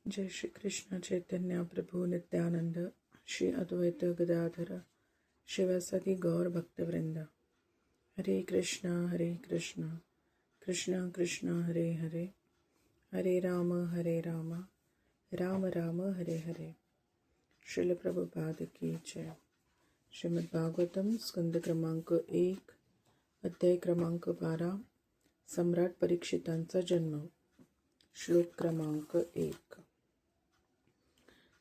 जय श्री कृष्ण चैतन्य प्रभु नित्यानंद श्री अद्वैत गदाधर शिवासादि गौर भक्तवृंद। हरे कृष्णा कृष्णा कृष्णा हरे हरे, हरे राम राम राम हरे हरे। श्रील प्रभुपाद की जय। श्रीमद् भागवतम स्कंद क्रमांक 1 अध्याय क्रमांक 12 सम्राट परीक्षितांचा जन्म। श्लोक क्रमांक 1।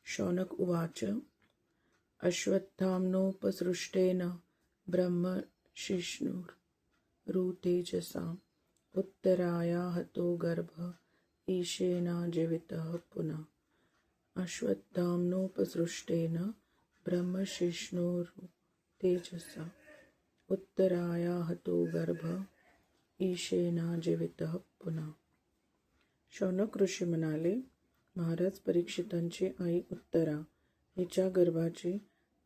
शौनक उवाच अश्वत्थाम्नोपसृष्टेन ब्रह्मशिष्णुरुतेजसा उत्तराया हतो गर्भ ईशेनाजीवितः पुनः। अश्वत्थाम्नोपसृष्टेन ब्रह्मशिष्णुरुतेजसा उत्तराया हतो गर्भ ईशेनाजीवितः पुनः। शौनक ऋषी म्हणाले, महाराज परीक्षितांची आई उत्तरा हिच्या गर्भाची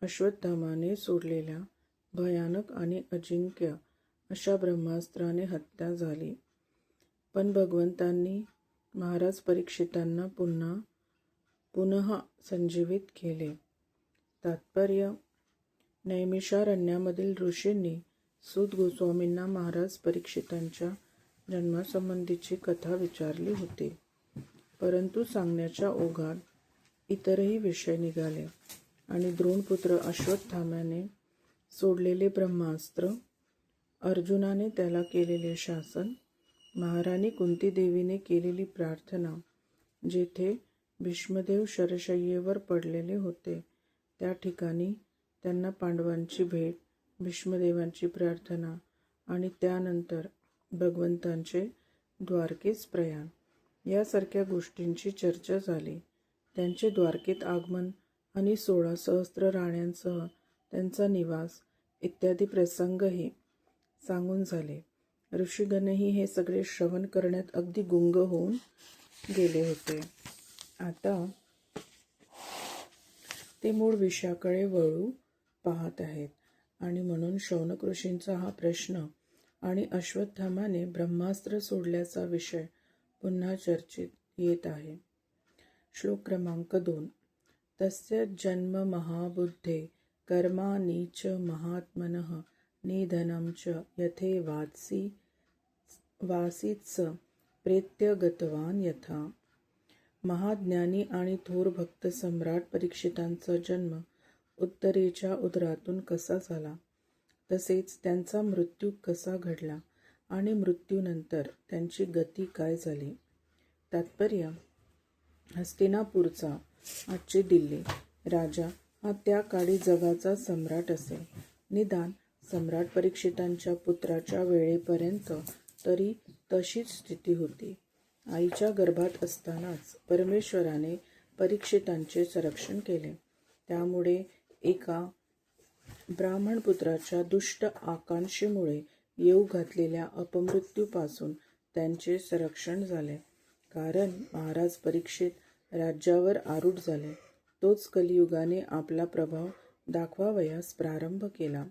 अश्वत्थामाने सोडलेल्या भयानक आणि अजिंक्य अशा ब्रह्मास्त्राने हत्या झाली. पण भगवंतांनी महाराज परीक्षितांना पुनः संजीवित केले. तात्पर्य: नैमिषारण्यामधील ऋषींनी सूत गोस्वामींना महाराज परीक्षितांच्या जन्मासंबंधीची कथा विचारली होती, परंतु सांगण्याच्या ओघात इतरही विषय निघाले आणि द्रोणपुत्र अश्वत्थाम्याने सोडलेले ब्रह्मास्त्र, अर्जुनाने त्याला केलेले शासन, महाराणी कुंती देवीने केलेली प्रार्थना, जेथे भीष्मदेव शरशय्येवर पडलेले होते त्या ठिकाणी त्यांना पांडवांची भेट, भीष्मदेवांची प्रार्थना आणि त्यानंतर भगवंतांचे द्वारकेस प्रयाण यासारख्या गोष्टींची चर्चा झाली. त्यांचे द्वारकेत आगमन आणि 16 सहस्त्र राण्यांसह त्यांचा निवास इत्यादी प्रसंगही सांगून झाले. ऋषीगणही हे सगळे श्रवण करण्यात अगदी गुंग होऊन गेले होते. आता ते मूळ विषयाकडे वळू पाहत आहेत आणि म्हणून शौनक ऋषींचा हा प्रश्न आणि अश्वत्थामाने ब्रह्मास्त्र सोडल्याचा विषय पुन्हा चर्चेत येत आहे. श्लोक क्रमांक 2। तस्य जन्म महाबुद्धे कर्माणि च महात्मनः निधनं च यथे वासीत्स प्रेत्य गतवान यथा। महाज्ञानी आणि थोर भक्त सम्राट परीक्षितांचा जन्म उत्तरेच्या उदरातून कसा झाला, तसेच त्यांचा मृत्यू कसा घडला आणि मृत्यूनंतर त्यांची गती काय झाली. तात्पर्य: हस्तिनापूरचा, आजची दिल्ली, राजा हा त्या काळी जगाचा सम्राट असे. निदान सम्राट परीक्षितांच्या पुत्राच्या वेळेपर्यंत तरी तशीच स्थिती होती. आईच्या गर्भात असतानाच परमेश्वराने परीक्षितांचे संरक्षण केले. त्यामुळे एका ब्राह्मण पुत्राच्या दुष्ट आकांक्षेमुळे येऊ घातलेल्या अपमृत्यूपासून त्यांचे संरक्षण झाले. कारण महाराज परीक्षित राज्यावर आरूढ झाले, तोच कलियुगाने आपला प्रभाव दाखवावयास प्रारंभ केला.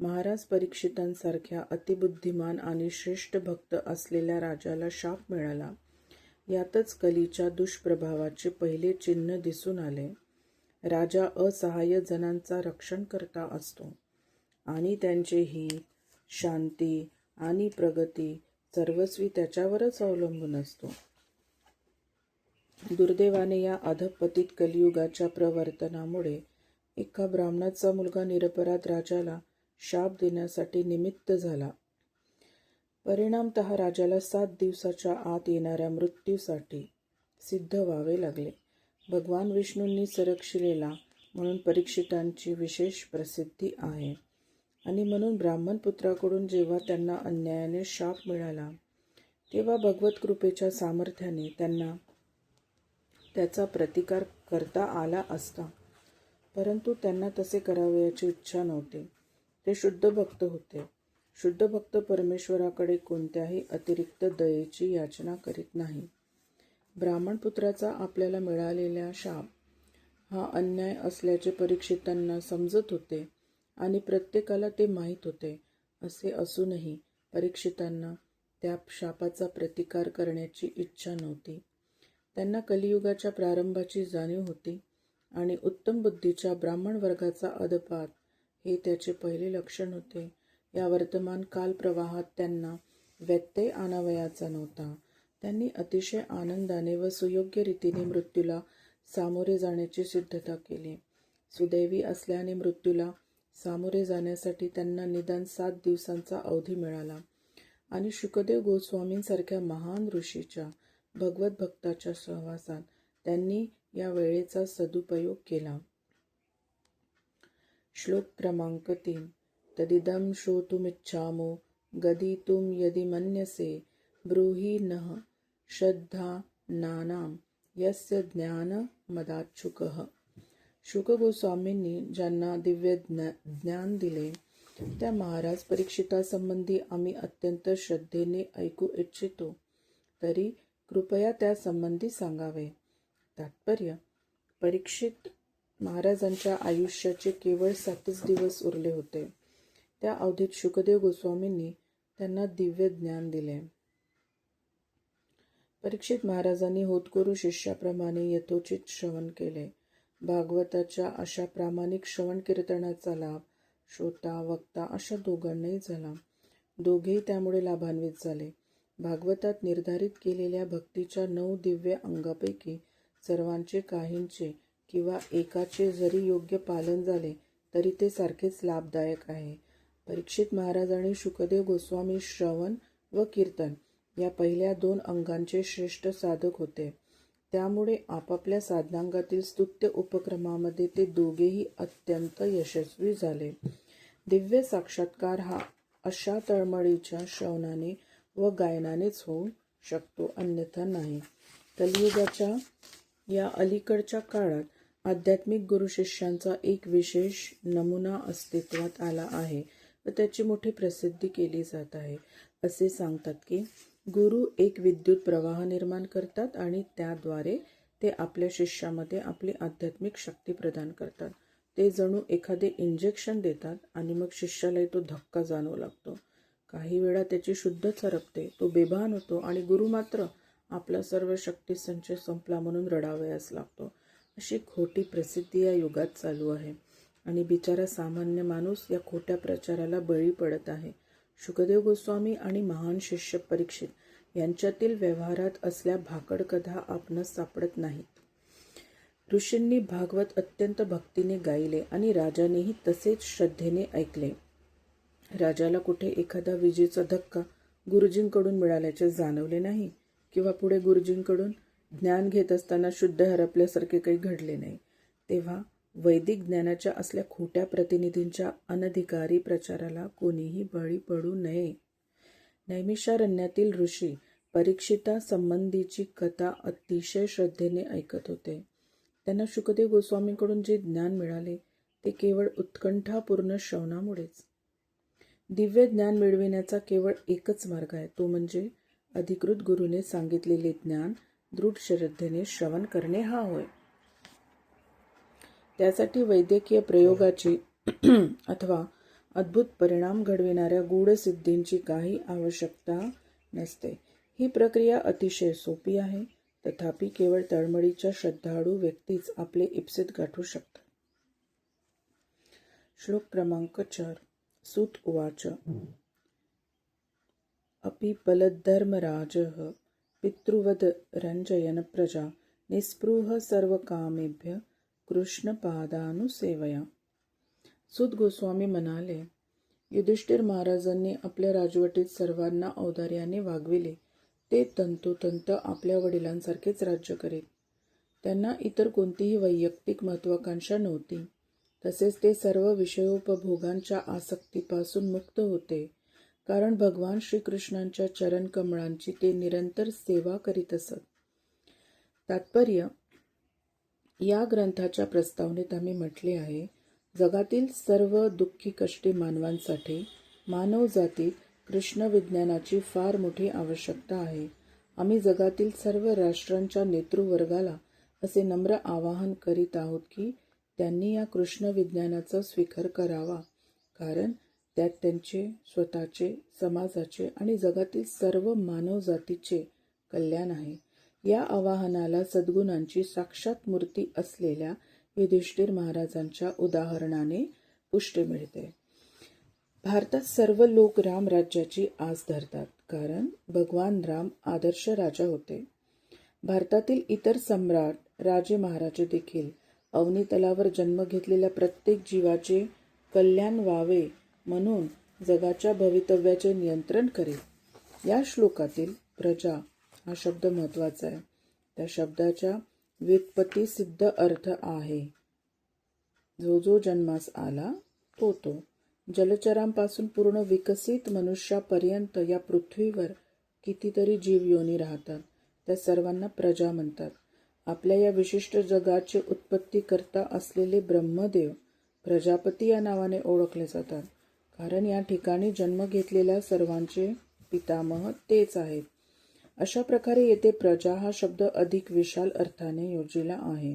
महाराज परीक्षितांसारख्या अतिबुद्धिमान आणि श्रेष्ठ भक्त असलेल्या राजाला शाप मिळाला. यातच कलीच्या दुष्प्रभावाचे पहिले चिन्ह दिसून आले. राजा असहाय्य जनांचा रक्षणकर्ता असतो आणि त्यांचे हित, शांती आणि प्रगती सर्वस्वी त्याच्यावरच अवलंबून असतो. दुर्दैवाने या अधःपतित कलियुगाच्या प्रवर्तनामुळे एका ब्राह्मणाचा मुलगा निरपराध राजाला शाप देण्यासाठी निमित्त झाला. परिणामतः राजाला 7 दिवसाच्या आत येणाऱ्या मृत्यूसाठी सिद्ध व्हावे लागले. भगवान विष्णूंनी संरक्षिलेला म्हणून परीक्षितांची विशेष प्रसिद्धी आहे आणि म्हणून ब्राह्मण पुत्राकडून जेव्हा त्यांना अन्यायाने शाप मिळाला, तेव्हा भगवत कृपेच्या सामर्थ्याने त्यांना त्याचा प्रतिकार करता आला असता, परंतु त्यांना तसे करावयाची इच्छा नव्हती. ते शुद्ध भक्त होते. शुद्ध भक्त परमेश्वराकडे कोणत्याही अतिरिक्त दयेची याचना करीत नाही. ब्राह्मण पुत्राचा आपल्याला मिळालेला शाप हा अन्याय असल्याचे परीक्षितांना समजत होते आणि प्रत्येकाला ते माहीत होते. असे असूनही परीक्षितांना त्या शापाचा प्रतिकार करण्याची इच्छा नव्हती. त्यांना कलियुगाच्या प्रारंभाची जाणीव होती आणि उत्तम बुद्धीच्या ब्राह्मण वर्गाचा अधपात हे त्याचे पहिले लक्षण होते. या वर्तमान कालप्रवाहात त्यांना व्यत्यय आणावयाचा नव्हता. त्यांनी अतिशय आनंदाने व सुयोग्य रीतीने मृत्यूला सामोरे जाण्याची सिद्धता केली. सुदैवी असल्याने मृत्यूला सामोरे जाण्यासाठी त्यांना निदान 7 दिवसांचा अवधी मिळाला आणि शुकदेव गोस्वामींसारख्या महान ऋषीच्या भगवत भक्ताच्या सहवासात त्यांनी या वेळेचा सदुपयोग केला. श्लोक क्रमांक 3. तदिदं श्रोतुमिच्छामो गदितुं यदि मन्यसे ब्रूहि नः श्रद्धानानां यस्य ज्ञानमदाच्छुकः. शुक गोस्वामींनी ज्यांना दिव्य ज्ञान दिले त्या महाराज परीक्षितासंबंधी आम्ही अत्यंत श्रद्धेने ऐकू इच्छितो, तरी कृपया त्यासंबंधी सांगावे. तात्पर्य: परीक्षित महाराजांच्या आयुष्याचे केवळ 7च दिवस उरले होते. त्या अवधीत शुकदेव गोस्वामींनी त्यांना दिव्य ज्ञान दिले. परीक्षित महाराजांनी होतकरू शिष्याप्रमाणे यथोचित श्रवण केले. भागवताच्या अशा प्रामाणिक श्रवण कीर्तनाचा लाभ श्रोता वक्ता अशा दोघांनाही झाला. दोघेही त्यामुळे लाभान्वित झाले. भागवतात निर्धारित केलेल्या भक्तीच्या 9 दिव्य अंगापैकी सर्वांचे काहींचे किंवा एकाचे जरी योग्य पालन झाले तरी ते सारखेच लाभदायक आहे. परीक्षित महाराज आणि शुकदेव गोस्वामी श्रवण व कीर्तन या पहिल्या 2 अंगांचे श्रेष्ठ साधक होते. त्यामुळे आपापल्या साधनांगातील स्तुत्य उपक्रमामध्ये ते दोघेही अत्यंत यशस्वी झाले. दिव्य साक्षात्कार हा अशा तळमळीच्या श्रवणाने व गायनानेच होऊ शकतो, अन्यथा नाही. कलियुगाच्या या अलीकडच्या काळात आध्यात्मिक गुरुशिष्यांचा एक विशेष नमुना अस्तित्वात आला आहे व त्याची मोठी प्रसिद्धी केली जात आहे. असे सांगतात की गुरु एक विद्युत प्रवाह निर्माण करतात आणि त्याद्वारे ते आपल्या शिष्यामध्ये आपली आध्यात्मिक शक्ती प्रदान करतात. ते जणू एखादे इंजेक्शन देतात आणि मग शिष्यालाही तो धक्का जाणवू लागतो. काही वेळा त्याची शुद्ध सरपते, तो बेभान होतो आणि गुरु मात्र आपला सर्व शक्ती संचय संपला म्हणून रडावयास लागतो. अशी खोटी प्रसिद्धी या युगात चालू आहे आणि बिचारा सामान्य माणूस या खोट्या प्रचाराला बळी पडत आहे. शुकदेव गोस्वामी आणि महान शिष्य परीक्षित यांच्यातील व्यवहारात असल्या भाकड कथा आपणास सापडत नाहीत. ऋषींनी भागवत अत्यंत भक्तीने गायले आणि राजानेही तसेच श्रद्धेने ऐकले. राजाला कुठे एखादा विजेचा धक्का गुरुजींकडून मिळाल्याचे जाणवले नाही किंवा पुढे गुरुजींकडून ज्ञान घेत असताना शुद्ध हरपल्यासारखे काही घडले नाही. तेव्हा वैदिक ज्ञानाच्या असल्या खोट्या प्रतिनिधींच्या अनधिकारी प्रचाराला कोणीही बळी पडू नये. नैमिषारण्यातील ऋषी परीक्षिता संबंधीची कथा अतिशय श्रद्धेने ऐकत होते. त्यांना शुकदेव गोस्वामींकडून जे ज्ञान मिळाले ते केवळ उत्कंठापूर्ण श्रवणामुळेच. दिव्य ज्ञान मिळविण्याचा केवळ एकच मार्ग आहे, तो म्हणजे अधिकृत गुरुने सांगितलेले ज्ञान दृढ श्रद्धेने श्रवण करणे हा होय. त्यासाठी वैद्यकीय प्रयोगाची अथवा अद्भुत परिणाम घडविणाऱ्या गूढसिद्धींची काही आवश्यकता नसते. ही प्रक्रिया अतिशय सोपी आहे. तथापि केवळ तळमळीच्या श्रद्धाळू व्यक्तीच आपले इप्सित गाठू शकतात. श्लोक क्रमांक 4. सूत उवाच. अपि बलधर्मराजः पितृवद रंजयन प्रजा निस्पृह सर्वकामेभ्य कृष्णपादानुसेवया. सूत गोस्वामी म्हणाले, युधिष्ठिर महाराजांनी आपल्या राजवटीत सर्वांना औदार्याने वागविले. ते तंतोतंत आपल्या वडिलांसारखेच राज्य करीत. त्यांना इतर कोणतीही वैयक्तिक महत्वाकांक्षा नव्हती. तसेच ते सर्व विषयोपभोगांच्या आसक्तीपासून मुक्त होते, कारण भगवान श्रीकृष्णांच्या चरणकमळांची ते निरंतर सेवा करीत असत. तात्पर्य: या ग्रंथाच्या प्रस्तावनेत आम्ही म्हटले आहे, जगातील सर्व दुःखी कष्टी मानवांसाठी मानवजातीत कृष्ण विज्ञानाची फार मोठी आवश्यकता आहे. आम्ही जगातील सर्व राष्ट्रांच्या नेतृवर्गाला असे नम्र आवाहन करीत आहोत की त्यांनी या कृष्ण विज्ञानाचा स्वीकार करावा, कारण त्यात त्यांचे स्वतःचे, समाजाचे आणि जगातील सर्व मानवजातीचे कल्याण आहे. या आवाहनाला सद्गुणांची साक्षात मूर्ती असलेल्या युधिष्ठिर महाराजांच्या उदाहरणाने पुष्टी मिळते. भारतात सर्व लोक रामराज्याची आस धरतात, कारण भगवान राम आदर्श राजा होते. भारतातील इतर सम्राट, राजे महाराजे देखील अवनीतलावर जन्म घेतलेल्या प्रत्येक जीवाचे कल्याण व्हावे म्हणून जगाच्या भवितव्याचे नियंत्रण करीत. या श्लोकातील प्रजा हा शब्द महत्वाचा आहे. त्या शब्दाच्या व्युत्पत्ती सिद्ध अर्थ आहे जो जो जन्मास आला तो तो. जलचरांपासून पूर्ण विकसित मनुष्यापर्यंत या पृथ्वीवर कितीतरी जीवयोनी राहतात. त्या सर्वांना प्रजा म्हणतात. आपल्या या विशिष्ट जगाची उत्पत्ती करता असलेले ब्रह्मदेव प्रजापती या नावाने ओळखले जातात, कारण या ठिकाणी जन्म घेतलेल्या सर्वांचे पितामह तेच आहेत. अशा प्रकारे येथे प्रजा हा शब्द अधिक विशाल अर्थाने योजिला आहे.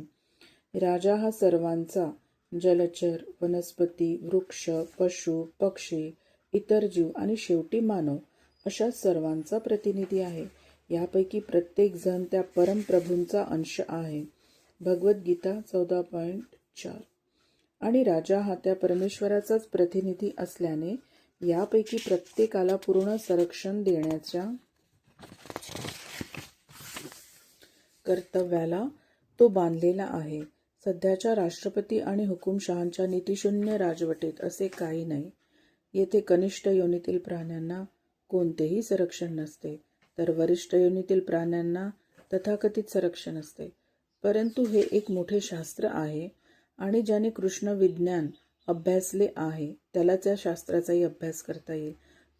राजा हा सर्वांचा, जलचर, वनस्पती, वृक्ष, पशु, पक्षी, इतर जीव आणि शेवटी मानव अशा सर्वांचा प्रतिनिधी आहे. यापैकी प्रत्येक जण त्या परमप्रभूंचा अंश आहे. भगवद्गीता 14.4. आणि राजा हा त्या परमेश्वराचाच प्रतिनिधी असल्याने यापैकी प्रत्येकाला पूर्ण संरक्षण देण्याच्या कर्तव्याला तो बांधलेला आहे. सध्याच्या राष्ट्रपती आणि हुकुमशहांच्या नीतिशून्य राजवटीत असे काही नाही. येथे कनिष्ठ योनीतील प्राण्यांना कोणतेही संरक्षण नसते, तर वरिष्ठ योनीतील प्राण्यांना तथाकथित संरक्षण असते. परंतु हे एक मोठे शास्त्र आहे आणि ज्याने कृष्ण विज्ञान अभ्यासले आहे त्यालाच या शास्त्राचाही अभ्यास करता येईल.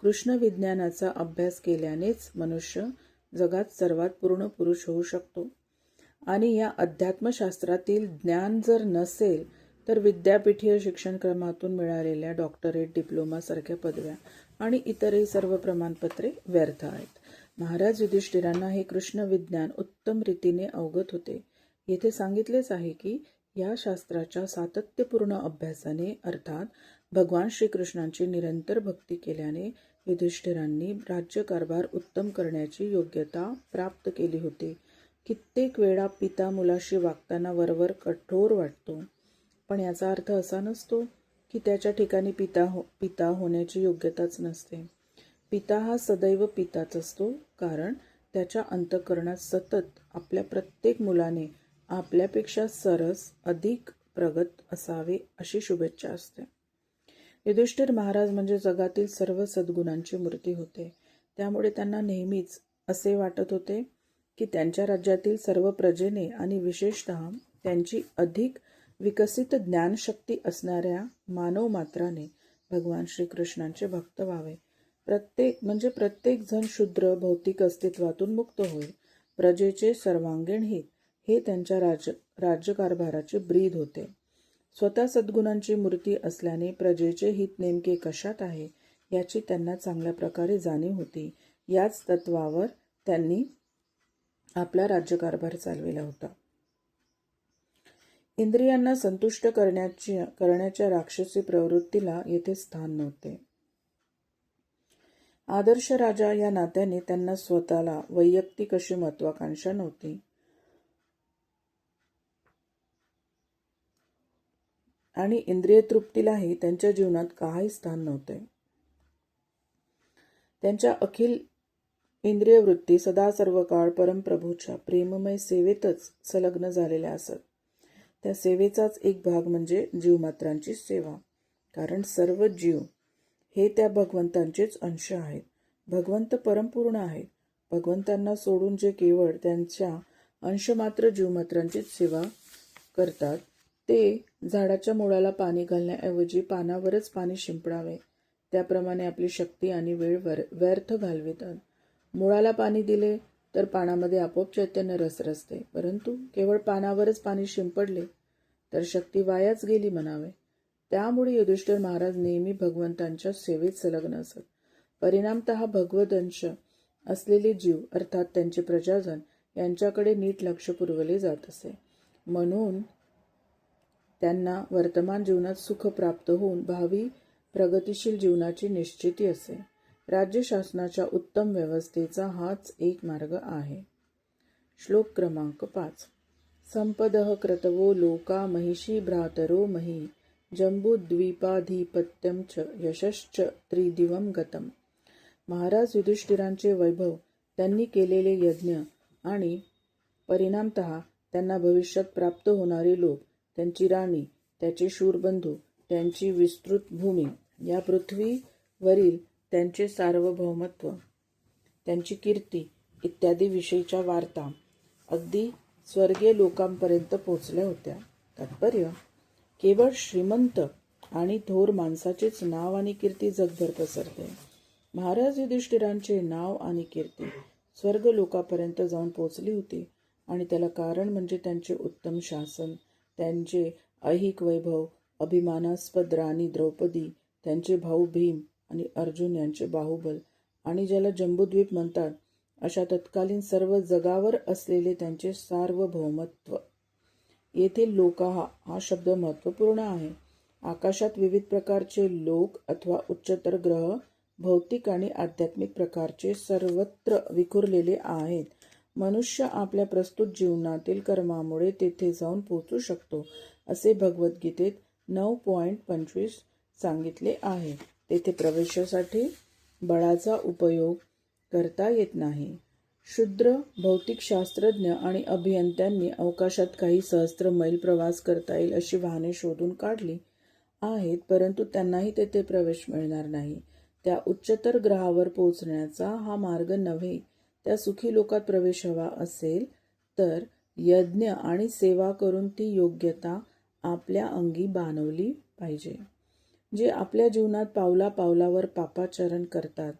कृष्ण विज्ञानाचा अभ्यास केल्यानेच मनुष्य जगात सर्वात पूर्ण पुरुष होऊ शकतो. आणि या अध्यात्मशास्त्रातील ज्ञान जर नसेल तर विद्यापीठीय शिक्षणक्रमातून मिळालेल्या डॉक्टरेट, डिप्लोमा सारख्या पदव्या आणि इतरही सर्व प्रमाणपत्रे व्यर्थ आहेत. महाराज युधिष्ठिरांना हे कृष्ण विज्ञान उत्तम रीतीने अवगत होते. येथे सांगितलेच आहे की या शास्त्राच्या सातत्यपूर्ण अभ्यासाने अर्थात भगवान श्रीकृष्णांची निरंतर भक्ती केल्याने युधिष्ठिरांनी राज्यकारभार उत्तम करण्याची योग्यता प्राप्त केली होती. कित्येक वेळा पिता मुलाशी वागताना वरवर कठोर वाटतो, पण याचा अर्थ असा नसतो की त्याच्या ठिकाणी पिता होण्याची योग्यताच नसते. पिता हा सदैव पिताच असतो, कारण त्याच्या अंतःकरणात सतत आपल्या प्रत्येक मुलाने आपल्यापेक्षा सरस, अधिक प्रगत असावे अशी शुभेच्छा असते. युधिष्ठिर महाराज म्हणजे जगातील सर्व सद्गुणांची मूर्ती होते. त्यामुळे त्यांना नेहमीच असे वाटत होते की त्यांच्या राज्यातील सर्व प्रजेने आणि विशेषतः त्यांची अधिक विकसित ज्ञानशक्ती असणाऱ्या मानव मात्राने भगवान श्रीकृष्णांचे भक्त व्हावे. प्रत्येक जण शूद्र भौतिक अस्तित्वातून मुक्त होईल. प्रजेचे सर्वांगीण हित हे त्यांच्या राज्यकारभाराचे ब्रीद होते. स्वतः सद्गुणांची मूर्ती असल्याने प्रजेचे हित नेमके कशात आहे याची त्यांना चांगल्या प्रकारे जाणीव होती. याच तत्वावर त्यांनी आपला राज्यकारभार चालविला होता. इंद्रियांना संतुष्ट करण्याच्या राक्षसी प्रवृत्तीला येथे स्थान नव्हते. आदर्श राजा या नात्याने त्यांना स्वतःला वैयक्तिक अशी महत्वाकांक्षा नव्हती आणि इंद्रिय तृप्तीलाही त्यांच्या जीवनात काही स्थान नव्हते. त्यांच्या अखिल इंद्रिय वृत्ती सदा सर्व काळ परमप्रभूच्या प्रेममय सेवेतच संलग्न झालेल्या असत. त्या सेवेचाच एक भाग म्हणजे जीवमात्रांची सेवा, कारण सर्व जीव हे त्या भगवंतांचेच अंश आहेत. भगवंत परमपूर्ण आहेत. भगवंतांना सोडून जे केवळ त्यांच्या अंशमात्र जीवमात्रांचीच सेवा करतात ते झाडाच्या मुळाला पाणी घालण्याऐवजी पानावरच पाणी शिंपडावे त्याप्रमाणे आपली शक्ती आणि वेळ व्यर्थ घालवितात. मुळाला पाणी दिले तर पानामध्ये आपोआप चैतन्य रसरसते, परंतु केवळ पानावरच पाणी शिंपडले तर शक्ती वायाच गेली म्हणावे. त्यामुळे युधिष्ठिर महाराज नेहमी भगवंतांच्या सेवेत संलग्न असत. परिणामतः भगवदंश असलेले जीव अर्थात त्यांचे प्रजाजन यांच्याकडे नीट लक्ष पुरवले जात असे. म्हणून त्यांना वर्तमान जीवनात सुख प्राप्त होऊन भावी प्रगतिशील जीवनाची निश्चिती असे. राज्यशासनाच्या उत्तम व्यवस्थेचा हाच एक मार्ग आहे. श्लोक क्रमांक 5. संपदः क्रतवो लोका महिषी भ्रातरो मही जम्बूद्वीपाधिपत्यं च यशश्च त्रिदिवं गतम. महाराज युधिष्ठिरांचे वैभव, त्यांनी केलेले यज्ञ आणि परिणामतः त्यांना भविष्यात प्राप्त होणारे लोक, त्यांची राणी, त्याचे शूरबंधू, त्यांची विस्तृत भूमी, या पृथ्वीवरील त्यांचे सार्वभौमत्व, त्यांची कीर्ती इत्यादी विषयीच्या वार्ता अगदी स्वर्गीय लोकांपर्यंत पोचल्या होत्या. तात्पर्य, केवळ श्रीमंत आणि थोर माणसाचेच नाव आणि कीर्ती जगभर पसरते. महाराज युधिष्ठिरांचे नाव आणि कीर्ती स्वर्ग लोकांपर्यंत जाऊन पोचली होती आणि त्याला कारण म्हणजे त्यांचे उत्तम शासन, त्यांचे ऐहिक वैभव, अभिमानास्पद राणी द्रौपदी, त्यांचे भाऊ भीम आणि अर्जुन यांचे बाहुबल आणि ज्याला जम्बूद्वीप म्हणतात अशा तत्कालीन सर्व जगावर असलेले त्यांचे सार्वभौमत्व. येथील लोका हा शब्द महत्त्वपूर्ण आहे. आकाशात विविध प्रकारचे लोक अथवा उच्चतर ग्रह भौतिक आणि आध्यात्मिक प्रकारचे सर्वत्र विखुरलेले आहेत. मनुष्य आपल्या प्रस्तुत जीवनातील कर्मामुळे तेथे जाऊन पोहोचू शकतो असे भगवद्गीतेत 9.25 सांगितले आहे. तेथे प्रवेशासाठी बळाचा उपयोग करता येत नाही. क्षुद्र भौतिकशास्त्रज्ञ आणि अभियंत्यांनी अवकाशात काही सहस्त्र मैल प्रवास करता येईल अशी वाहने शोधून काढली आहेत, परंतु त्यांनाही तेथे प्रवेश मिळणार नाही. त्या उच्चतर ग्रहावर पोहोचण्याचा हा मार्ग नव्हे. त्या सुखी लोकात प्रवेश हवा असेल तर यज्ञ आणि सेवा करून ती योग्यता आपल्या अंगी बाणवली पाहिजे. जे आपल्या जीवनात पावला पावलावर पापाचरण करतात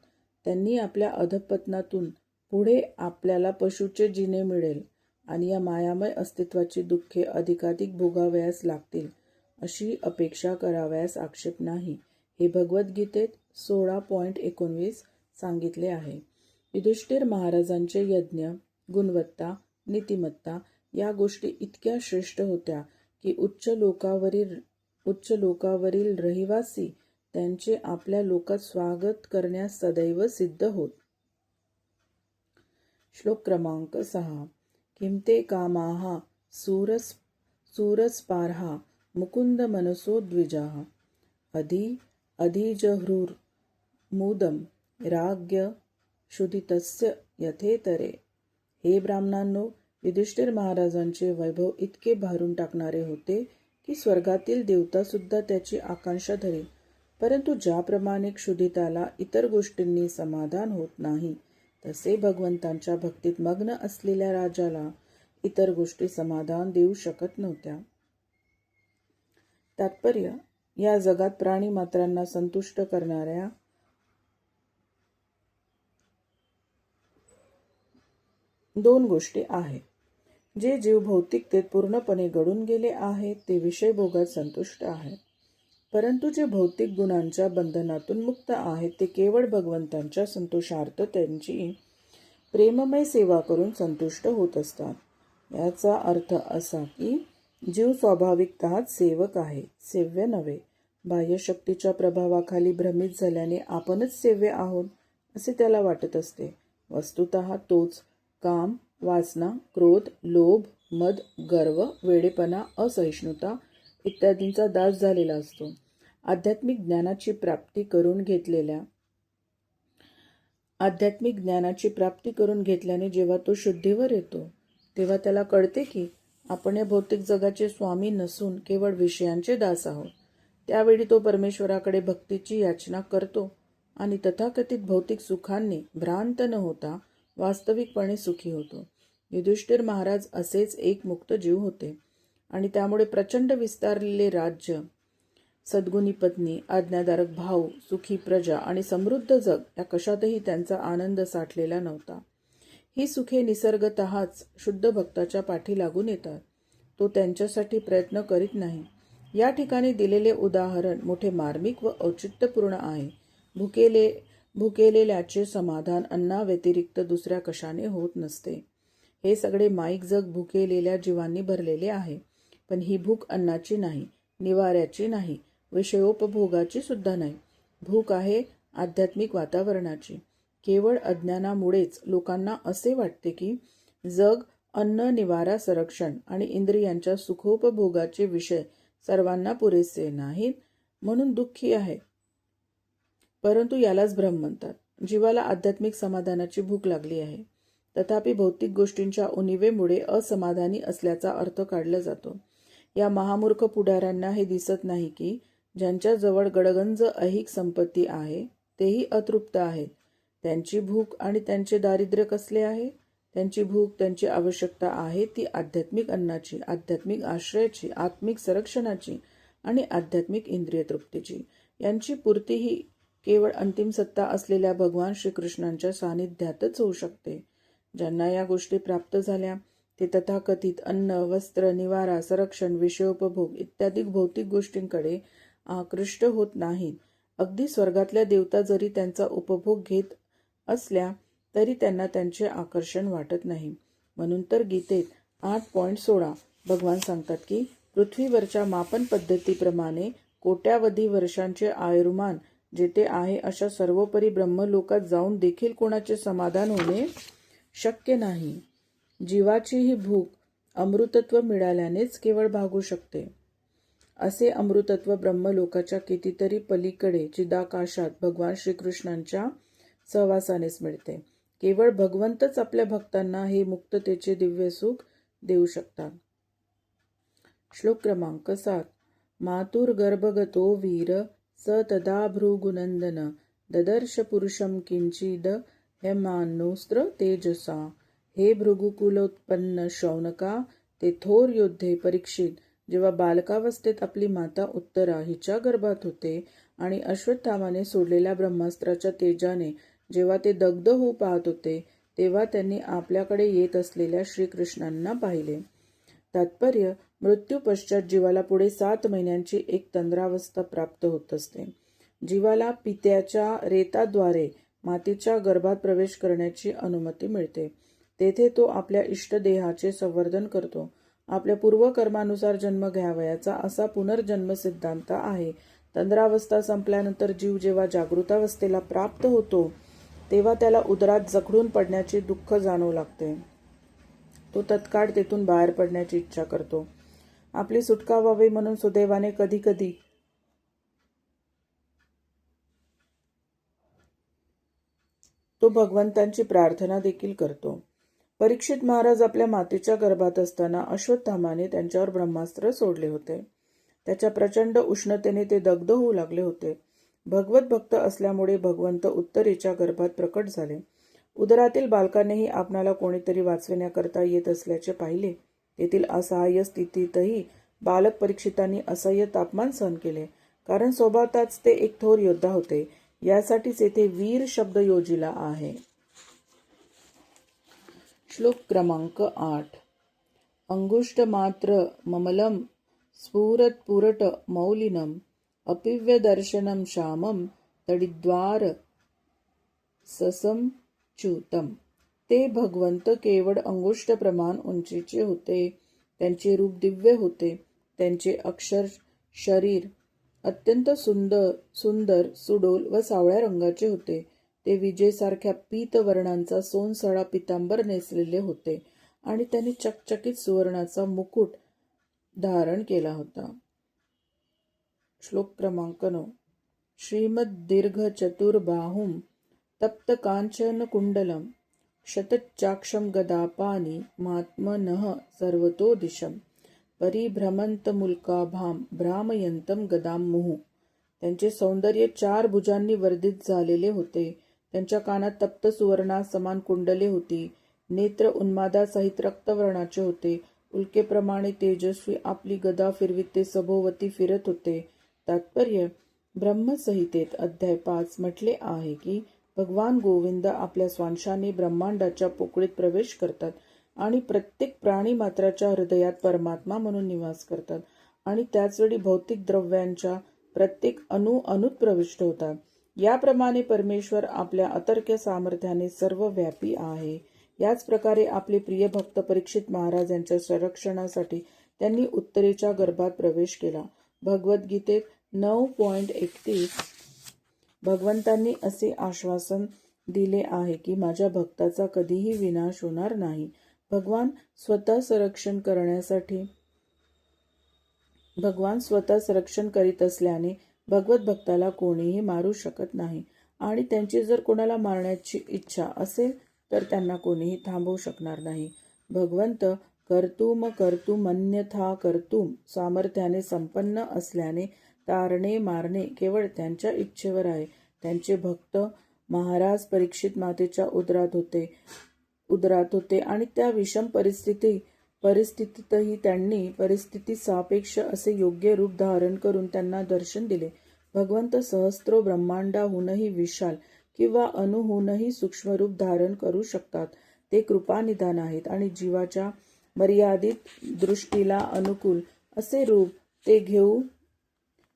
त्यांनी आपल्या अधःपतनातून पुढे आपल्याला पशुचे जिणे मिळेल आणि या मायामय अस्तित्वाची दुःखे अधिकाधिक भोगावयास लागतील अशी अपेक्षा करावयास आक्षेप नाही. हे भगवद्गीतेत 16.19 सांगितले आहे. युधिष्ठिर महाराजांचे यज्ञ, गुणवत्ता, नीतिमत्ता या गोष्टी इतक्या श्रेष्ठ होत्या की उच्च लोकावरील रहिवासी त्यांचे आपल्या लोकात स्वागत करण्यास सदैव सिद्ध होत. श्लोक क्रमांक 6. किमते कामाः सूरस्पार्हा मुकुंद मनसो द्विजाः अधिजहृर्मुदं राज्ञ क्षुधितस्य यथेतरे. हे ब्राह्मणांनो, युधिष्ठिर महाराजांचे वैभव इतके भारून टाकणारे होते की स्वर्गातील देवता सुद्धा त्याची आकांक्षा धरेल. परंतु ज्याप्रमाणे क्षुधिताला इतर गोष्टींनी समाधान होत नाही, तसे भगवंतांच्या भक्तीत मग्न असलेल्या राजाला इतर गोष्टी समाधान देऊ शकत नव्हत्या. तात्पर्य, या जगात प्राणी मात्रांना संतुष्ट करणाऱ्या दोन गोष्टी आहेत. जे जीव भौतिकतेत पूर्णपणे गळून गेले आहेत ते विषयभोगात संतुष्ट आहेत, परंतु जे भौतिक गुणांच्या बंधनातून मुक्त आहेत ते केवळ भगवंतांच्या संतोषार्थ त्यांची प्रेममय सेवा करून संतुष्ट होत असतात. याचा अर्थ असा की जीव स्वाभाविकतःच सेवक आहे, सेव्य नव्हे. बाह्यशक्तीच्या प्रभावाखाली भ्रमित झाल्याने आपणच सेव्य आहोत असे त्याला वाटत असते. वस्तुतः तोच काम, वासना, क्रोध, लोभ, मद, गर्व, वेडेपणा, असहिष्णुता इत्यादींचा दास झालेला असतो. आध्यात्मिक ज्ञानाची प्राप्ती करून घेतल्याने जेव्हा तो शुद्धीवर येतो तेव्हा त्याला कळते की आपण या भौतिक जगाचे स्वामी नसून केवळ विषयांचे दास आहोत. त्यावेळी तो परमेश्वराकडे भक्तीची याचना करतो आणि तथाकथित भौतिक सुखांनी भ्रांत न होता वास्तविकपणे सुखी होतो. युधिष्ठिर महाराज असेच एक मुक्त जीव होते आणि त्यामुळे प्रचंड विस्तारलेले राज्य, सद्गुणी पत्नी, आज्ञाधारक भाऊ, सुखी प्रजा आणि समृद्ध जग या कशातही त्यांचा आनंद साठलेला नव्हता. ही सुखे निसर्गतःच शुद्ध भक्ताच्या पाठी लागून येतात. तो त्यांच्यासाठी प्रयत्न करीत नाही. या ठिकाणी दिलेले उदाहरण मोठे मार्मिक व औचित्यपूर्ण आहे. भुकेलेल्याचे समाधान अन्नाव्यतिरिक्त दुसऱ्या कशाने होत नसते. हे सगळे माईक जग भुकेलेल्या जीवांनी भरलेले आहे, पण ही भूक अन्नाची नाही, निवाऱ्याची नाही, विषयोपभोगाची सुद्धा नाही. भूक आहे आध्यात्मिक वातावरणाची. केवळ अज्ञानामुळेच लोकांना असे वाटते की जग अन्न, निवारा, संरक्षण आणि इंद्रियांच्या सुखोपभोगाचे विषय सर्वांना पुरेसे नाहीत म्हणून दुःखी आहे. परंतु यालाच भ्रम म्हणतात. जीवाला आध्यात्मिक समाधानाची भूक लागली आहे. तथापि भौतिक गोष्टींच्या उणिवेमुळे असमाधानी असल्याचा अर्थ काढला जातो. या महामूर्ख पुढाऱ्यांना हे दिसत नाही की ज्यांच्याजवळ गडगंज ऐहिक संपत्ती आहे तेही अतृप्त आहेत. त्यांची भूक आणि त्यांचे दारिद्र्य कसले आहे? त्यांची भूक, त्यांची आवश्यकता आहे ती आध्यात्मिक अन्नाची, आध्यात्मिक आश्रयाची, आत्मिक संरक्षणाची आणि आध्यात्मिक इंद्रिय तृप्तीची. यांची पूर्ती ही केवळ अंतिम सत्ता असलेल्या भगवान श्रीकृष्णांच्या सानिध्यातच होऊ शकते. ज्यांना या गोष्टी प्राप्त झाल्या ते तथाकथित अन्न, वस्त्र, निवारा, संरक्षण, विषयोपभोग इत्यादी भौतिक गोष्टींकडे आकृष्ट होत नाहीत. अगदी स्वर्गातल्या देवता जरी त्यांचा उपभोग घेत असल्या तरी त्यांना त्यांचे आकर्षण वाटत नाही. म्हणून तर गीतेत 8.16 भगवान सांगतात की पृथ्वीवरच्या मापन पद्धतीप्रमाणे कोट्यावधी वर्षांचे आयुर्मान जेथे आहे अशा सर्वोपरी ब्रह्मलोकात जाऊन देखील कोणाचे समाधान होणे शक्य नाही. जीवाची ही भूक अमृतत्व मिळाल्यानेच केवळ भागू शकते. असे अमृतत्व ब्रह्मलोकाच्या कितीतरी पलीकडे चिदाकाशात भगवान श्रीकृष्णांच्या सहवासानेच मिळते. केवळ भगवंतच आपल्या भक्तांना हे मुक्ततेचे दिव्य सुख देऊ शकतात. श्लोक क्रमांक 7. मातुर्गर्भगतो वीर स तदा भृगुनंदन ददर्श पुरुषम किंचिद हेमान्नोस्त्र तेजसा. हे भृगुकुलोत्पन्न शौनका, ते थोर योद्धे परीक्षित जेव्हा बालकावस्थेत आपली माता उत्तरा हिच्या गर्भात होते आणि अश्वत्थामाने सोडलेल्या ब्रह्मास्त्राच्या तेजाने जेव्हा ते दग्ध होऊ पाहत होते तेव्हा त्यांनी आपल्याकडे येत असलेल्या श्रीकृष्णांना पाहिले. तात्पर्य, मृत्यू पश्चात जीवाला पुढे 7 महिन्यांची एक तंद्रावस्था प्राप्त होत असते. जीवाला पित्याच्या रेताद्वारे मातीच्या गर्भात प्रवेश करण्याची अनुमती मिळते. तेथे तो आपल्या इष्टदेहाचे संवर्धन करतो. आपल्या पूर्वकर्मानुसार जन्म घ्यावयाचा असा पुनर्जन्म सिद्धांत आहे. तंद्रावस्था संपल्यानंतर जीव जेव्हा जागृतावस्थेला प्राप्त होतो तेव्हा त्याला उदरात जखडून पडण्याचे दुःख जाणवू लागते. तो तत्काळ तेथून बाहेर पडण्याची इच्छा करतो. आपली सुटका व्हावी म्हणून सुदैवाने कधी कधी तो भगवंतांची प्रार्थना देखील करतो. परीक्षित महाराज आपल्या मातेच्या गर्भात असताना अश्वत्थामाने त्यांच्यावर ब्रह्मास्त्र सोडले होते. त्याच्या प्रचंड उष्णतेने ते दग्ध होऊ लागले होते. भगवत भक्त असल्यामुळे भगवंत उत्तरेच्या गर्भात प्रकट झाले. उदरातील बालकानेही आपणाला कोणीतरी वाचविण्याकरता येत असल्याचे पाहिले. तेथील असहाय्य स्थितीतही बालक परीक्षितांनी असह्य तापमान सहन केले, कारण स्वभावताच ते एक थोर योद्धा होते. यासाठीच येथे वीर शब्द योजिला आहे. श्लोक क्रमांक 8. अंगुष्ठमात्र ममलम स्फुरत्पुरट मौलिनम अपिव्यदर्शनम श्यामम तडिद्वार ससंच्युतम. ते भगवंत केवळ अंगुष्ठ प्रमाण उंचीचे होते. त्यांचे रूप दिव्य होते. त्यांचे अक्षर शरीर अत्यंत सुंदर सुडोल व सावळ्या रंगाचे होते. ते विजेसारख्या पीत वर्णांचा सोनसळा पितांबर नेसलेले होते आणि त्यांनी चकचकीत सुवर्णाचा मुकुट धारण केला होता. श्लोक क्रमांक 9. श्रीमद्दीर्घ चतुर्बाहुं तप्त कांचन कुंडलम शतच्चाक्षम गदापानी महात्मनः सर्वतो दिशम परिभ्रमंत मुल्काभाम भ्रामयंतम गदाम मुहु. त्यांचे सौंदर्य 4 भुजांनी वर्धित झालेले होते. त्यांच्या कानात तप्त सुवर्णा समान कुंडले होती. नेत्र उन्मादासहित रक्तवर्णाचे होते. उल्केप्रमाणे तेजस्वी आपली गदा फिरवीत ते सभोवती फिरत होते. तात्पर्य, ब्रह्मसंहितेत अध्याय 5 म्हटले आहे की भगवान गोविंद आपल्या स्वांशाने ब्रह्मांडाच्या पोकळीत प्रवेश करतात आणि प्रत्येक प्राणी मात्राच्या हृदयात परमात्मा म्हणून निवास करतात आणि त्याचवेळी भौतिक द्रव्यांच्या प्रत्येक अणुत प्रविष्ट होतात. याप्रमाणे परमेश्वर आपल्या अतर्क्य सामर्थ्याने सर्व व्यापी आहे. याच प्रकारे आपले प्रिय भक्त परीक्षित महाराज यांच्या संरक्षणासाठी त्यांनी उत्तरेच्या गर्भात प्रवेश केला. भगवद्गीतेत 9.31 भगवंतांनी असे आश्वासन दिले आहे की माझ्या भक्ताचा कधीही विनाश होणार नाही. भगवान स्वतः संरक्षण करीत असल्याने भगवत भक्ताला कोणीही मारू शकत नाही आणि त्यांची जर कोणाला मारण्याची इच्छा असेल तर त्यांना कोणीही थांबवू शकणार नाही. भगवंत कर्तुमन्यथा कर्तुम सामर्थ्याने संपन्न असल्याने तारणे मारणे केवळ त्यांच्या इच्छेवर आहे. त्यांचे भक्त महाराज परीक्षित मातेच्या उदरात होते आणि त्या विषम परिस्थितीतही त्यांनी परिस्थिती सापेक्ष असे योग्य रूप धारण करून त्यांना दर्शन दिले. भगवंत सहस्रो ब्रह्मांडाहूनही विशाल किंवा अणुहूनही सूक्ष्म रूप धारण करू शकतात. ते कृपानिधान आहेत आणि जीवाच्या मर्यादित दृष्टीला अनुकूल असे रूप ते घेऊ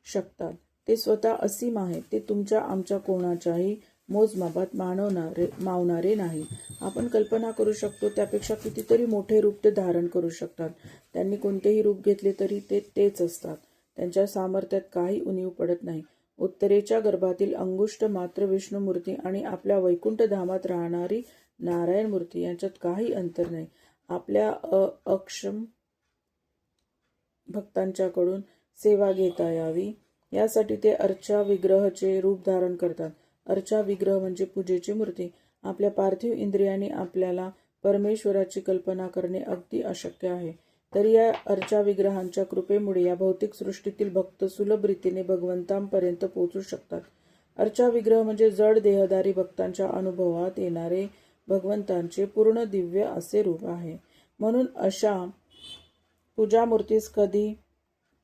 शकतात. ते स्वतः असीम आहेत. ते तुमच्या आमच्या कोणाच्याही मोजमापात मावणारे नाही. आपण कल्पना करू शकतो त्यापेक्षा कितीतरी मोठे रूप ते धारण करू शकतात. त्यांनी कोणतेही रूप घेतले तरी ते तेच असतात. त्यांच्या सामर्थ्यात काही उणीव पडत नाही. उत्तरेच्या गर्भातील अंगुष्ठ मात्र विष्णुमूर्ती आणि आपल्या वैकुंठ धामात राहणारी नारायण मूर्ती यांच्यात काही अंतर नाही. आपल्या अक्षम भक्तांच्याकडून सेवा घेता यावी यासाठी ते अर्चा विग्रहचे रूप धारण करतात. अर्चा विग्रह म्हणजे पूजेची मूर्ती. आपल्या पार्थिव इंद्रियांनी आपल्याला परमेश्वराची कल्पना करणे अगदी अशक्य आहे. तरी या अर्चा विग्रहांच्या कृपेमुळे या भौतिक सृष्टीतील भक्त सुलभ रीतीने भगवंतांपर्यंत पोहोचू शकतात. अर्चा विग्रह म्हणजे जड देहधारी भक्तांच्या अनुभवात येणारे भगवंतांचे पूर्ण दिव्य असे रूप आहे. म्हणून अशा पूजामूर्तीस कधी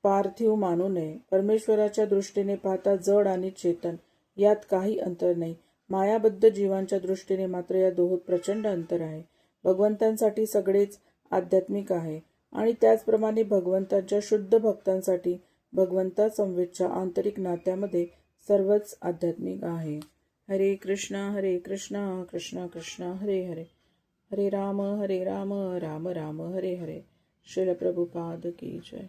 पार्थिव मानू नये. परमेश्वराच्या दृष्टीने पाहता जड आणि चेतन यात काही अंतर नाही. मायाबद्ध जीवांच्या दृष्टीने मात्र या दोहोत प्रचंड अंतर आहे. भगवंतांसाठी सगळेच आध्यात्मिक आहे आणि त्याचप्रमाणे भगवंतांच्या शुद्ध भक्तांसाठी भगवंतासमवेतच्या आंतरिक नात्यामध्ये सर्वच आध्यात्मिक आहे. हरे कृष्ण कृष्ण कृष्ण हरे हरे, हरे राम राम राम हरे हरे. श्रील प्रभुपाद की जय.